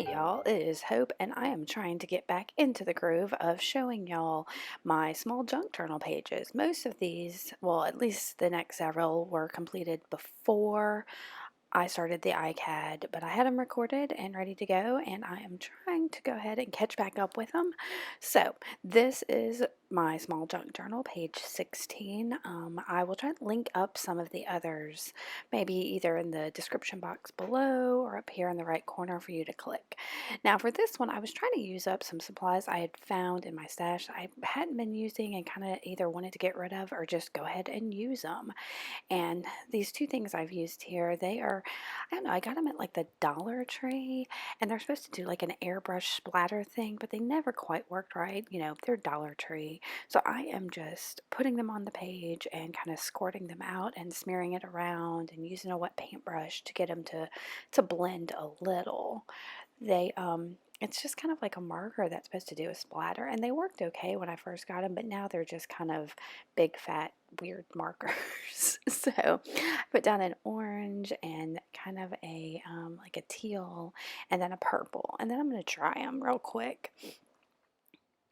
Hey y'all, it is Hope, and I am trying to get back into the groove of showing y'all my small junk journal pages. Most of these, well, at least the next several, were completed before I started the iCAD, but I had them recorded and ready to go, and I am trying to go ahead and catch back up with them. So, this is my small junk journal, page 16. I will try to link up some of the others, maybe either in the description box below or up here in the right corner for you to click. Now, for this one, I was trying to use up some supplies I had found in my stash I hadn't been using and kind of either wanted to get rid of or just go ahead and use them. And these two things I've used here, they are, I don't know, I got them at like the Dollar Tree, and they're supposed to do like an airbrush splatter thing, but they never quite worked right. They're Dollar Tree. So I am just putting them on the page and kind of squirting them out and smearing it around and using a wet paintbrush to get them to blend a little. It's just kind of like a marker that's supposed to do a splatter, and they worked okay when I first got them, but now they're just kind of big, fat, weird markers. So I put down an orange and kind of like a teal, and then a purple, and then I'm going to dry them real quick.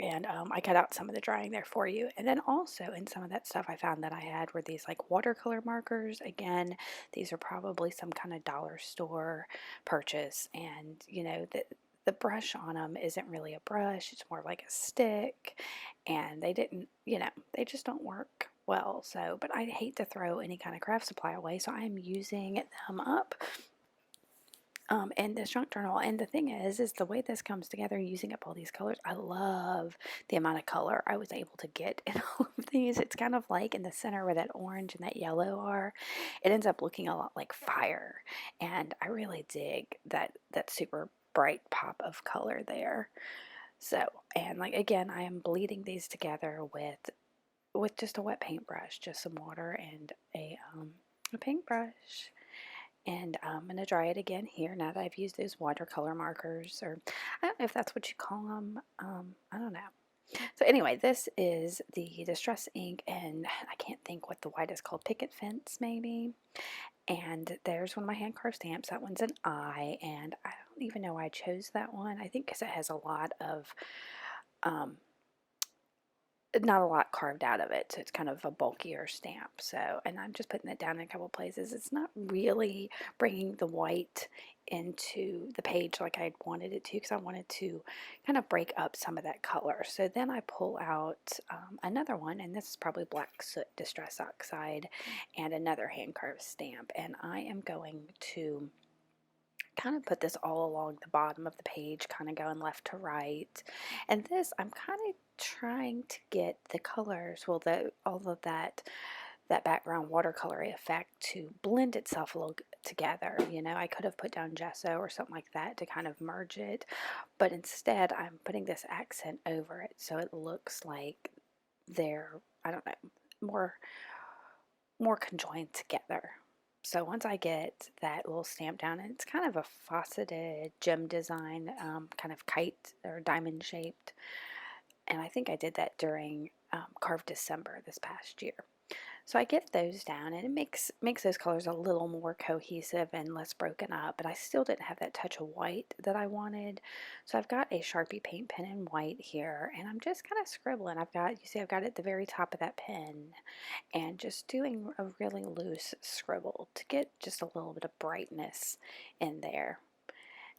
And I cut out some of the drying there for you. And then also in some of that stuff I found that I had were these like watercolor markers. Again, these are probably some kind of dollar store purchase. And the brush on them isn't really a brush, it's more like a stick. And they just don't work well. So, but I hate to throw any kind of craft supply away, so I'm using them up in this junk journal. And the thing is the way this comes together using up all these colors. I love the amount of color I was able to get in all of these. It's kind of like in the center where that orange and that yellow are, it ends up looking a lot like fire, and I really dig that super bright pop of color there. So, and like again, I am bleeding these together with just a wet paintbrush, just some water and a paintbrush. And I'm going to dry it again here now that I've used those watercolor markers, or I don't know if that's what you call them. I don't know. So anyway, this is the Distress ink, and I can't think what the white is called. Picket Fence, maybe. And there's one of my hand carved stamps. That one's an eye, and I don't even know why I chose that one. I think because it has a lot of um, not a lot carved out of it, so it's kind of a bulkier stamp. So, and I'm just putting it down in a couple places. It's not really bringing the white into the page like I wanted it to, because I wanted to kind of break up some of that color. So then I pull out another one, and this is probably Black Soot Distress Oxide, and another hand carved stamp, and I am going to kind of put this all along the bottom of the page, kind of going left to right. And this, I'm kind of trying to get the colors, well, all of that background watercolory effect to blend itself a little together. I could have put down gesso or something like that to kind of merge it, but instead I'm putting this accent over it so it looks like they're, I don't know, more conjoined together. So once I get that little stamp down, and it's kind of a faceted gem design, kind of kite or diamond shaped, and I think I did that during Carved December this past year. So I get those down, and it makes those colors a little more cohesive and less broken up, but I still didn't have that touch of white that I wanted. So I've got a Sharpie paint pen in white here, and I'm just kind of scribbling. You see I've got it at the very top of that pen, and just doing a really loose scribble to get just a little bit of brightness in there.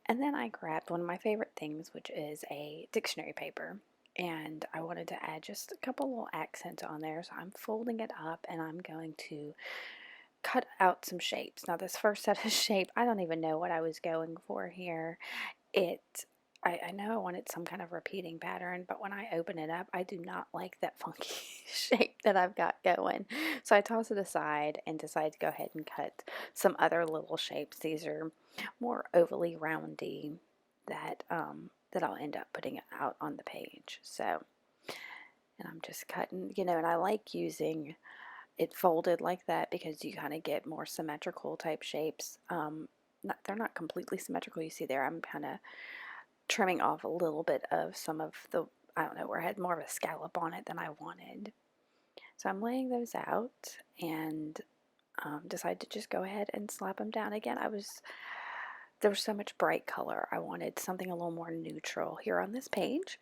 And then I grabbed one of my favorite things, which is a dictionary paper, and I wanted to add just a couple little accents on there. So I'm folding it up, and I'm going to cut out some shapes. Now this first set of shape, I don't even know what I was going for here. It I know I wanted some kind of repeating pattern, but when I open it up, I do not like that funky shape that I've got going. So I toss it aside and decide to go ahead and cut some other little shapes. These are more ovally roundy that I'll end up putting out on the page. So, and I'm just cutting, and I like using it folded like that because you kind of get more symmetrical type shapes. They're not completely symmetrical. You see there, I'm kind of trimming off a little bit of some of the, I don't know, where I had more of a scallop on it than I wanted. So I'm laying those out, and decide to just go ahead and slap them down again. there was so much bright color. I wanted something a little more neutral here on this page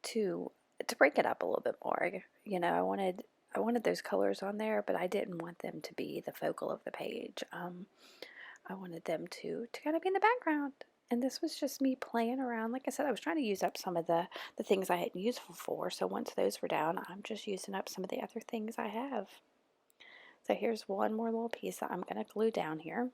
to break it up a little bit more. You know, I wanted those colors on there, but I didn't want them to be the focal of the page. I wanted them to kind of be in the background. And this was just me playing around. Like I said, I was trying to use up some of the things I hadn't used before. So once those were down, I'm just using up some of the other things I have. So here's one more little piece that I'm going to glue down here.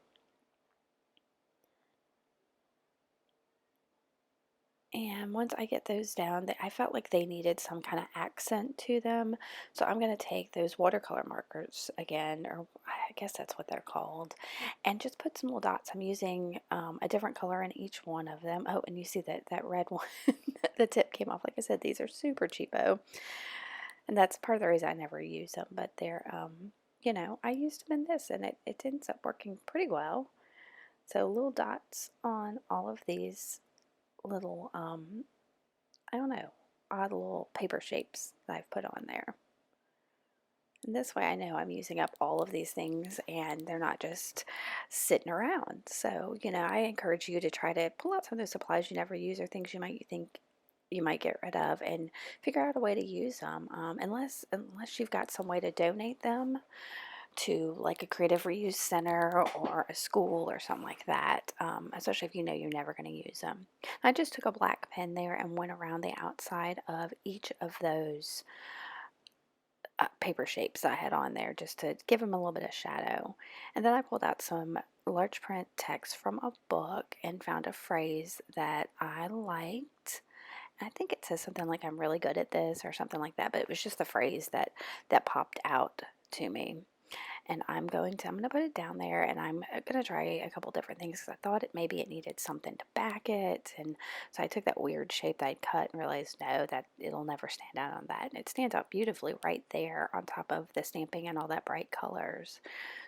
And once I get those down, I felt like they needed some kind of accent to them. So I'm going to take those watercolor markers again, or I guess that's what they're called, and just put some little dots. I'm using a different color in each one of them. Oh, and you see that red one, the tip came off. Like I said, these are super cheapo. And that's part of the reason I never use them, but they're, you know, I used them in this and it ends up working pretty well. So little dots on all of these little, I don't know, odd little paper shapes that I've put on there. And this way I know I'm using up all of these things and they're not just sitting around. So, you know, I encourage you to try to pull out some of those supplies you never use or things you might think you might get rid of and figure out a way to use them. Unless you've got some way to donate them to like a creative reuse center or a school or something like that, especially if you know you're never going to use them. I just took a black pen there and went around the outside of each of those paper shapes I had on there just to give them a little bit of shadow. And then I pulled out some large print text from a book and found a phrase that I liked. I think it says something like I'm really good at this or something like that, but it was just the phrase that popped out to me. And I'm going to put it down there and I'm going to try a couple different things because I thought maybe it needed something to back it. And so I took that weird shape that I'd cut and realized no, that it'll never stand out on that. And it stands out beautifully right there on top of the stamping and all that bright colors.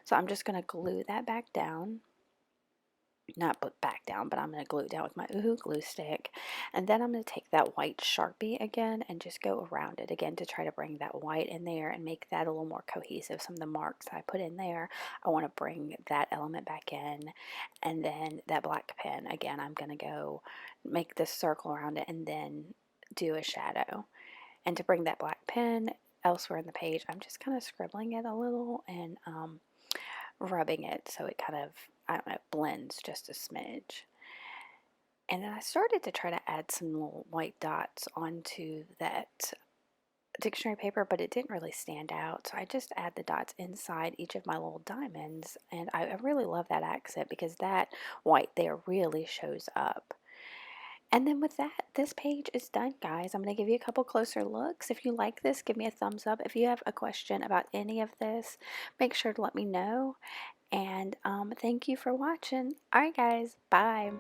So I'm just going to glue that back down, not put back down, but I'm going to glue it down with my Oohoo glue stick. And then I'm going to take that white Sharpie again and just go around it again to try to bring that white in there and make that a little more cohesive. Some of the marks I put in there, I want to bring that element back in. And then that black pen, again, I'm going to go make this circle around it and then do a shadow. And to bring that black pen elsewhere in the page, I'm just kind of scribbling it a little and rubbing it so it kind of, I don't know, blends just a smidge. And then I started to try to add some little white dots onto that dictionary paper, but it didn't really stand out. So I just add the dots inside each of my little diamonds. And I really love that accent because that white there really shows up. And then with that, this page is done, guys. I'm going to give you a couple closer looks. If you like this, give me a thumbs up. If you have a question about any of this, make sure to let me know. And thank you for watching. Alright guys, bye.